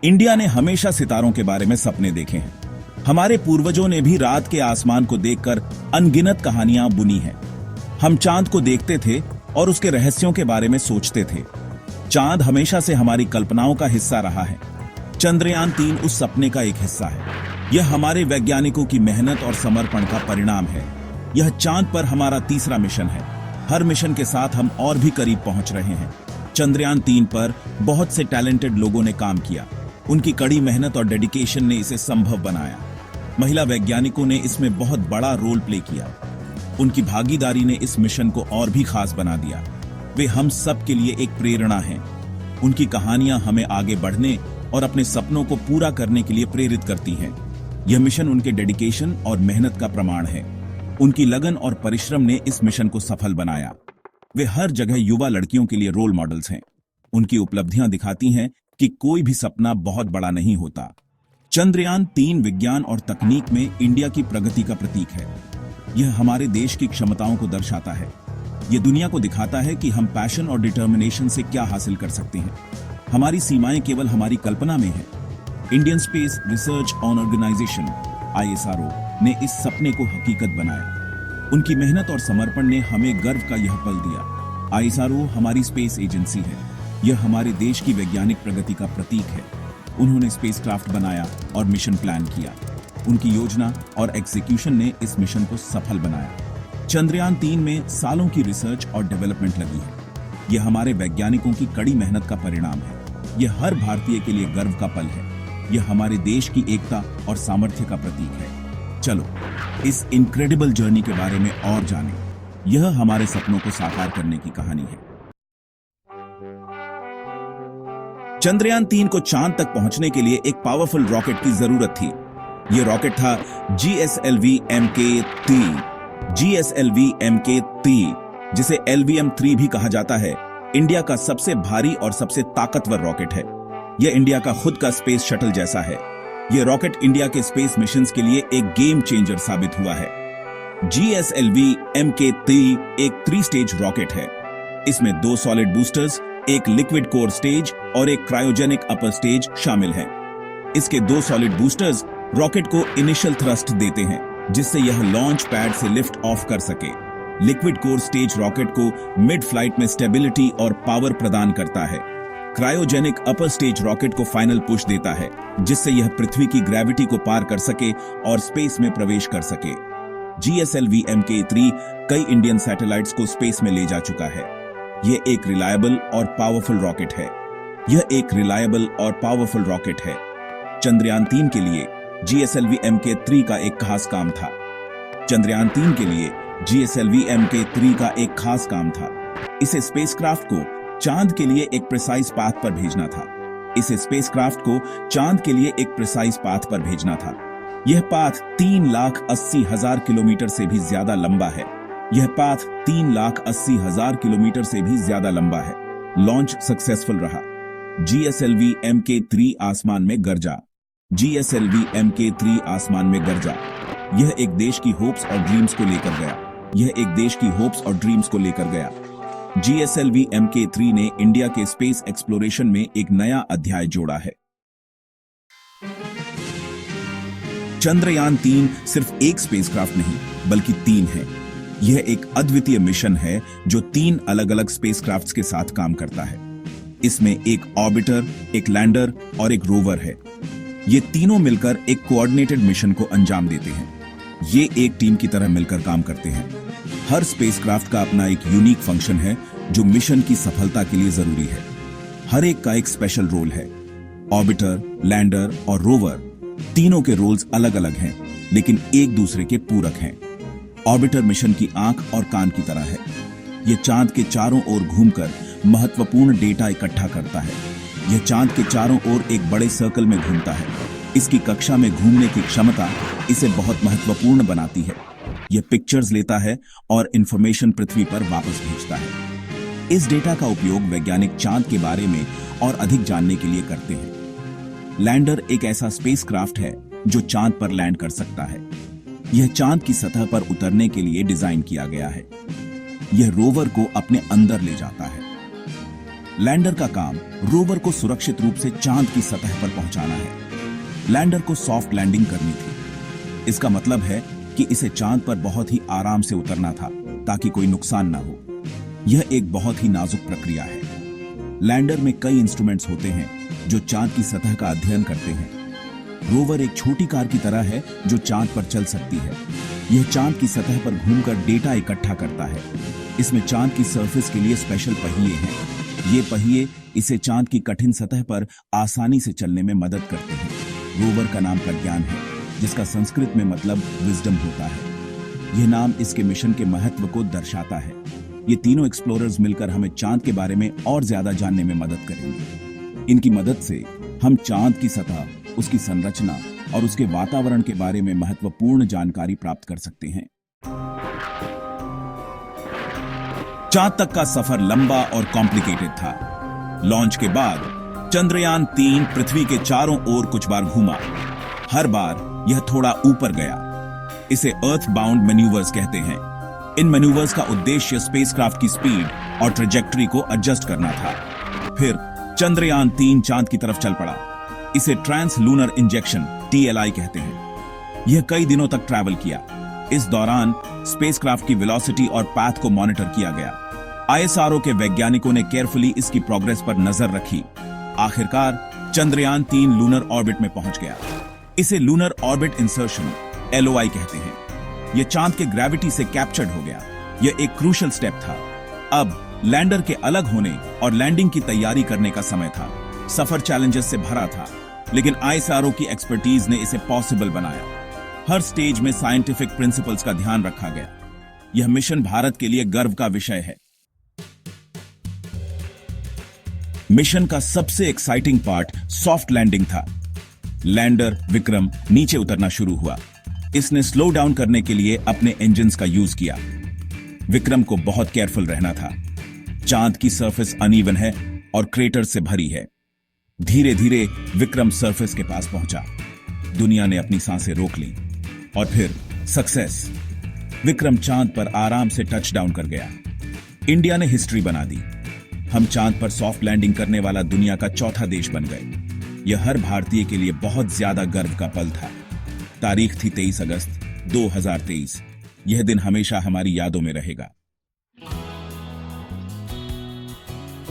India ने हमेशा सितारों के बारे में सपने देखे हैं। हमारे पूर्वजों ने भी रात के आसमान को देखकर अनगिनत कहानियां बुनी हैं। हम चांद को देखते थे और उसके रहस्यों के बारे में सोचते थे। चांद हमेशा से हमारी कल्पनाओं का हिस्सा रहा है। चंद्रयान 3 उस सपने का एक हिस्सा है। यह हमारे वैज्ञानिकों की मेहनत और समर्पण का परिणाम है। यह चांद पर हमारा तीसरा मिशन है। हर मिशन के साथ हम और भी करीब पहुंच रहे हैं। चंद्रयान 3 पर बहुत से टैलेंटेड लोगों ने काम किया। उनकी कड़ी मेहनत और डेडिकेशन ने इसे संभव बनाया। महिला वैज्ञानिकों ने इसमें बहुत बड़ा रोल प्ले किया। उनकी भागीदारी ने इस मिशन को और भी खास बना दिया। वे हम सब के लिए एक प्रेरणा हैं। उनकी कहानियां हमें आगे बढ़ने और अपने सपनों को पूरा करने के लिए प्रेरित करती हैं। यह मिशन उनके डेडिकेशन और मेहनत का प्रमाण है। उनकी लगन और परिश्रम ने इस मिशन को सफल बनाया। वे हर जगह युवा लड़कियों के लिए रोल मॉडल्स हैं। उनकी उपलब्धियां दिखाती हैं कि कोई भी सपना बहुत बड़ा नहीं होता। चंद्रयान 3 विज्ञान और तकनीक में इंडिया की प्रगति का प्रतीक है। यह हमारे देश की क्षमताओं को दर्शाता है। यह दुनिया को दिखाता है कि हम पैशन और डिटर्मिनेशन से क्या हासिल कर सकते हैं। हमारी सीमाएं केवल हमारी कल्पना में है। Indian Space Research Organisation ISRO ने इस सपने को हकीकत बनाया। उनकी मेहनत और समर्पण ने हमें गर्व का यह पल दिया। ISRO हमारी स्पेस एजेंसी है। यह हमारे देश की वैज्ञानिक प्रगति का प्रतीक है। उन्होंने स्पेसक्राफ्ट बनाया और मिशन प्लान किया। उनकी योजना और एग्जीक्यूशन ने इस मिशन को सफल बनाया। चंद्रयान 3 में सालों की रिसर्च और डेवलपमेंट लगी है। यह हमारे वैज्ञानिकों की कड़ी मेहनत का परिणाम है। यह हर भारतीय के लिए गर्व का पल है। यह हमारे देश की एकता और सामर्थ्य का प्रतीक है। चलो इस इनक्रेडिबल जर्नी के बारे में और जानें। यह हमारे सपनों को साकार करने की कहानी है। चंद्रयान 3 को चांद तक पहुंचने के लिए एक पावरफुल रॉकेट की जरूरत थी। यह रॉकेट था GSLV Mk3। GSLV Mk3, जिसे LVM-3 भी कहा जाता है, इंडिया का सबसे भारी और सबसे ताकतवर रॉकेट है। यह इंडिया का खुद का स्पेस शटल जैसा है। यह रॉकेट इंडिया के स्पेस मिशंस के लिए एक गेम चेंजर साबित हुआ है। GSLV Mk3 एक 3 स्टेज रॉकेट है। इसमें 2 सॉलिड बूस्टर्स, एक लिक्विड कोर स्टेज और एक क्रायोजेनिक अपर स्टेज शामिल हैं। इसके 2 सॉलिड बूस्टर्स रॉकेट को इनिशियल थ्रस्ट देते हैं, जिससे यह लॉन्च पैड से लिफ्ट ऑफ कर सके। लिक्विड कोर स्टेज रॉकेट को मिड फ्लाइट में स्टेबिलिटी और पावर प्रदान करता है। क्रायोजेनिक अपर स्टेज रॉकेट को फाइनल पुश देता है, जिससे यह पृथ्वी की ग्रेविटी को पार कर सके और स्पेस में प्रवेश कर सके। GSLV Mk3 कई इंडियन सैटेलाइट्स को स्पेस में ले जा चुका है। यह एक रिलायबल और पावरफुल रॉकेट है। चंद्रयान 3 के लिए GSLV Mk3 का एक खास काम था। इसे स्पेसक्राफ्ट को चांद के लिए एक प्रिसाइज पाथ पर भेजना था। यह पाथ 3,80,000 किलोमीटर से भी ज्यादा लंबा है। लॉन्च सक्सेसफुल रहा। GSLV Mk3 आसमान में गरजा। यह एक देश की होप्स और ड्रीम्स को लेकर गया। GSLV Mk3 ने इंडिया के स्पेस एक्सप्लोरेशन में एक नया अध्याय जोड़ा है। चंद्रयान 3 सिर्फ एक स्पेसक्राफ्ट नहीं, बल्कि 3 है। यह एक अद्वितीय मिशन है जो 3 अलग-अलग स्पेसक्राफ्ट्स के साथ काम करता है। इसमें एक ऑर्बिटर, एक लैंडर और एक रोवर है। ये तीनों मिलकर एक कोऑर्डिनेटेड मिशन को अंजाम देते हैं। ये एक टीम की तरह मिलकर काम करते हैं। हर स्पेसक्राफ्ट का अपना एक यूनिक फंक्शन है जो मिशन की सफलता के लिए जरूरी है। हर एक का एक स्पेशल रोल है। ऑर्बिटर, लैंडर और रोवर, तीनों के रोल्स अलग-अलग हैं, लेकिन एक दूसरे के पूरक हैं। ऑर्बिटर मिशन की आंख और कान की तरह है। यह चांद के चारों ओर घूमकर महत्वपूर्ण डेटा इकट्ठा करता है। यह चांद के चारों ओर एक बड़े सर्कल में घूमता है। इसकी कक्षा में घूमने की क्षमता इसे बहुत महत्वपूर्ण बनाती है। यह पिक्चर्स लेता है और इंफॉर्मेशन पृथ्वी पर वापस भेजता है। इस डेटा का उपयोग वैज्ञानिक चांद के बारे में और अधिक जानने के लिए करते हैं। लैंडर एक ऐसा स्पेसक्राफ्ट है जो चांद पर लैंड कर सकता है। यह चांद की सतह पर उतरने के लिए डिजाइन किया गया है। यह रोवर को अपने अंदर ले जाता है। लैंडर का काम रोवर को सुरक्षित रूप से चांद की सतह पर पहुंचाना है। लैंडर को सॉफ्ट लैंडिंग करनी थी। इसका मतलब है कि इसे चांद पर बहुत ही आराम से उतरना था ताकि कोई नुकसान ना हो। यह एक बहुत ही नाजुक प्रक्रिया है। लैंडर में कई इंस्ट्रूमेंट्स होते हैं जो चांद की सतह का अध्ययन करते हैं। रोवर एक छोटी कार की तरह है जो चांद पर चल सकती है। यह चांद की सतह पर घूमकर डेटा इकट्ठा करता है। इसमें चांद की सरफेस के लिए स्पेशल पहिए हैं। ये पहिए इसे चांद की कठिन सतह पर आसानी से चलने में मदद करते हैं। रोवर का नाम प्रज्ञान है, जिसका संस्कृत में मतलब विजडम होता है। यह नाम इसके मिशन के महत्व को दर्शाता है। ये तीनों एक्सप्लोरर्स मिलकर हमें चांद के बारे में और ज्यादा जानने में मदद करेंगे। इनकी मदद से हम चांद की सतह, उसकी संरचना और उसके वातावरण के बारे में महत्वपूर्ण जानकारी प्राप्त कर सकते हैं। चांद तक का सफर लंबा और कॉम्प्लिकेटेड था। लॉन्च के बाद चंद्रयान 3 पृथ्वी के चारों ओर कुछ बार घूमा। हर बार यह थोड़ा ऊपर गया। इसे अर्थ बाउंड मैन्यूवर्स कहते हैं। इन मैन्यूवर्स का उद्देश्य स्पेसक्राफ्ट की स्पीड और ट्रेजेक्टरी को एडजस्ट करना था। फिर चंद्रयान 3 चांद की तरफ चल पड़ा। इसे ट्रांस लूनर इंजेक्शन TLI कहते हैं। यह कई दिनों तक ट्रैवल किया। इस दौरान स्पेसक्राफ्ट की वेलोसिटी और पाथ को मॉनिटर किया गया। ISRO के वैज्ञानिकों ने केयरफुली इसकी प्रोग्रेस पर नजर रखी। आखिरकार चंद्रयान 3 लूनर ऑर्बिट में पहुंच गया। इसे लूनर ऑर्बिट इंसर्शन LOI कहते हैं। यह चांद के ग्रेविटी से कैप्चर्ड हो गया। यह एक क्रूशियल स्टेप था। अब लैंडर के अलग होने और लैंडिंग की तैयारी करने का समय था। सफर चैलेंजेस से भरा था, लेकिन ISRO की एक्सपर्टीज ने इसे पॉसिबल बनाया। हर स्टेज में साइंटिफिक प्रिंसिपल्स का ध्यान रखा गया। यह मिशन भारत के लिए गर्व का विषय है। मिशन का सबसे एक्साइटिंग पार्ट सॉफ्ट लैंडिंग था। लैंडर विक्रम नीचे उतरना शुरू हुआ। इसने स्लो डाउन करने के लिए अपने इंजन्स का यूज किया। विक्रम को बहुत केयरफुल रहना था। चांद की सरफेस अनइवन है और क्रेटर से भरी है। धीरे धीरे विक्रम सरफेस के पास पहुंचा। दुनिया ने अपनी सांसें रोक ली और फिर सक्सेस। विक्रम चांद पर आराम से टच डाउन कर गया। इंडिया ने हिस्ट्री बना दी। हम चांद पर सॉफ्ट लैंडिंग करने वाला दुनिया का चौथा देश बन गए। यह हर भारतीय के लिए बहुत ज्यादा गर्व का पल था। तारीख थी 23 अगस्त 2023। यह दिन हमेशा हमारी यादों में रहेगा।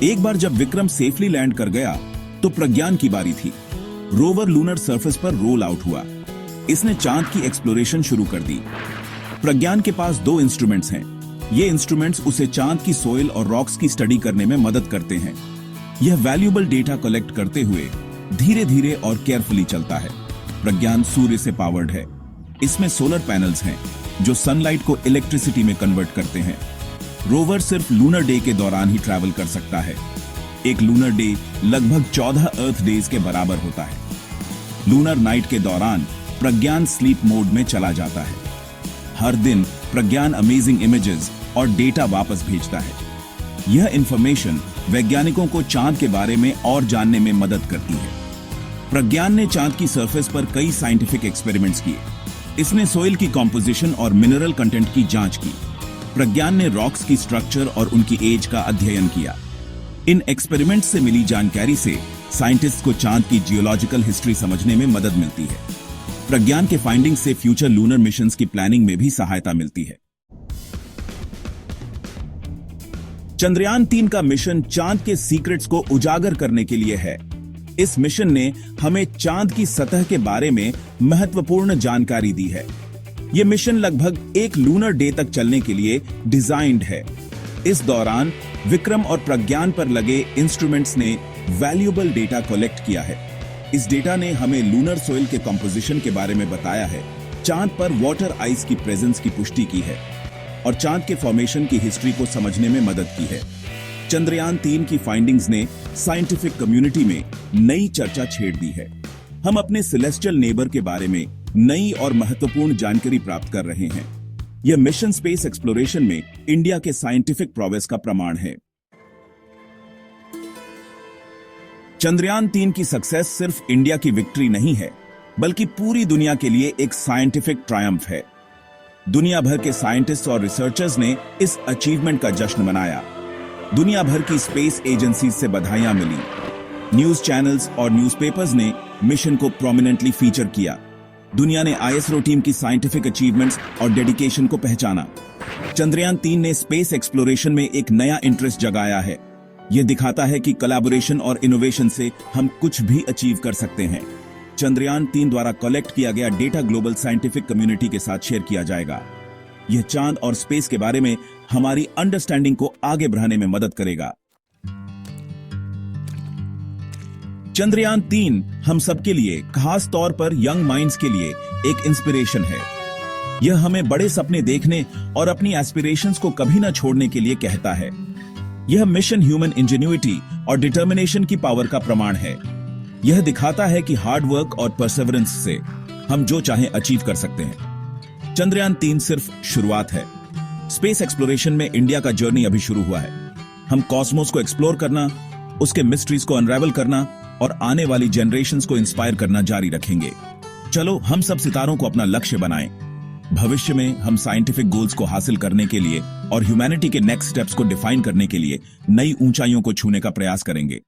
एक बार जब विक्रम सेफली लैंड कर गया तो प्रज्ञान की बारी थी। रोवर लूनर सरफेस पर रोल आउट हुआ। इसने चांद की एक्सप्लोरेशन शुरू कर दी। प्रज्ञान के पास 2 इंस्ट्रूमेंट्स हैं। ये इंस्ट्रूमेंट्स उसे चांद की सोइल और रॉक्स की स्टडी करने में मदद करते हैं। यह वैल्यूएबल डेटा कलेक्ट करते हुए धीरे धीरे और केयरफुली चलता है। प्रज्ञान सूर्य से पावर्ड है। इसमें सोलर पैनल्स हैं जो सनलाइट को इलेक्ट्रिसिटी में कन्वर्ट करते हैं। रोवर सिर्फ लूनर डे के दौरान ही ट्रैवल कर सकता है। एक लूनर डे लगभग 14 अर्थ डेज के बराबर होता है। लूनर नाइट के दौरान प्रज्ञान स्लीप मोड में चला जाता है। हर दिन प्रज्ञान अमेजिंग इमेजेस और डेटा वापस भेजता है। यह इंफॉर्मेशन वैज्ञानिकों को चांद के बारे में और जानने में मदद करती है। प्रज्ञान ने चांद की सरफेस पर कई साइंटिफिक एक्सपेरिमेंट्स किए। इसने सोइल की कॉम्पोजिशन और मिनरल कंटेंट की जांच की। प्रज्ञान ने रॉक्स की स्ट्रक्चर और उनकी एज का अध्ययन किया। इन एक्सपेरिमेंट्स से मिली जानकारी से साइंटिस्ट को चांद की जियोलॉजिकल हिस्ट्री समझने में मदद मिलती है। प्रज्ञान के फाइंडिंग्स से फ्यूचर लूनर मिशंस की प्लानिंग में भी सहायता मिलती है। चंद्रयान 3 का मिशन चांद के सीक्रेट्स को उजागर करने के लिए है। इस मिशन ने हमें चांद की सतह के बारे में महत्वपूर्ण जानकारी दी है। यह मिशन लगभग एक लूनर डे तक चलने के लिए डिजाइन्ड है। इस दौरान विक्रम और प्रज्ञान पर लगे इंस्ट्रूमेंट्स ने वैल्यूएबल डेटा कलेक्ट किया है। इस डेटा ने हमें लूनर सोइल के कंपोजिशन के बारे में बताया है, चांद पर वाटर आइस की प्रेजेंस की पुष्टि की है और चांद के फॉर्मेशन की हिस्ट्री को समझने में मदद की है। चंद्रयान 3 की फाइंडिंग्स ने साइंटिफिक कम्युनिटी में नई चर्चा छेड़ दी है। हम अपने सेलेस्टियल नेबर के बारे में नई और महत्वपूर्ण जानकारी प्राप्त कर रहे हैं। यह मिशन स्पेस एक्सप्लोरेशन में इंडिया के साइंटिफिक प्रोग्रेस का प्रमाण है। चंद्रयान 3 की सक्सेस सिर्फ इंडिया की विक्ट्री नहीं है, बल्कि पूरी दुनिया के लिए एक साइंटिफिक ट्रायम्फ है। दुनिया भर के साइंटिस्ट और रिसर्चर्स ने इस अचीवमेंट का जश्न मनाया। दुनिया भर की स्पेस एजेंसी से बधाइयां मिली। न्यूज चैनल्स और न्यूज़पेपर्स ने मिशन को प्रोमिनेंटली फीचर किया। दुनिया ने आईएसआरओ टीम की साइंटिफिक अचीवमेंट्स और डेडिकेशन को पहचाना। चंद्रयान 3 ने स्पेस एक्सप्लोरेशन में एक नया इंटरेस्ट जगाया है। यह दिखाता है कि कोलैबोरेशन और इनोवेशन से हम कुछ भी अचीव कर सकते हैं। चंद्रयान 3 द्वारा कलेक्ट किया गया डेटा ग्लोबल साइंटिफिक कम्युनिटी के साथ शेयर किया जाएगा। यह चांद और स्पेस के बारे में हमारी अंडरस्टैंडिंग को आगे बढ़ाने में मदद करेगा। चंद्रयान 3 हम सबके लिए, खास तौर पर यंग माइंड्स के लिए एक इंस्पिरेशन है। यह हमें बड़े सपने देखने और अपनी एस्पिरेशंस को कभी न छोड़ने के लिए कहता है। यह मिशन ह्यूमन इंजेन्युइटी और डिटर्मिनेशन की पावर का प्रमाण है। यह दिखाता है कि हार्ड वर्क और परसेवरेंस से हम जो चाहें अचीव कर सकते हैं। चंद्रयान 3 सिर्फ शुरुआत है। स्पेस एक्सप्लोरेशन में इंडिया का जर्नी अभी शुरू हुआ है। हम कॉस्मोस को एक्सप्लोर करना, उसके मिस्ट्रीज को अनरेवल करना और आने वाली जनरेशंस को इंस्पायर करना जारी रखेंगे। चलो हम सब सितारों को अपना लक्ष्य बनाएं। भविष्य में हम साइंटिफिक गोल्स को हासिल करने के लिए और ह्यूमैनिटी के नेक्स्ट स्टेप्स को डिफाइन करने के लिए नई ऊंचाइयों को छूने का प्रयास करेंगे।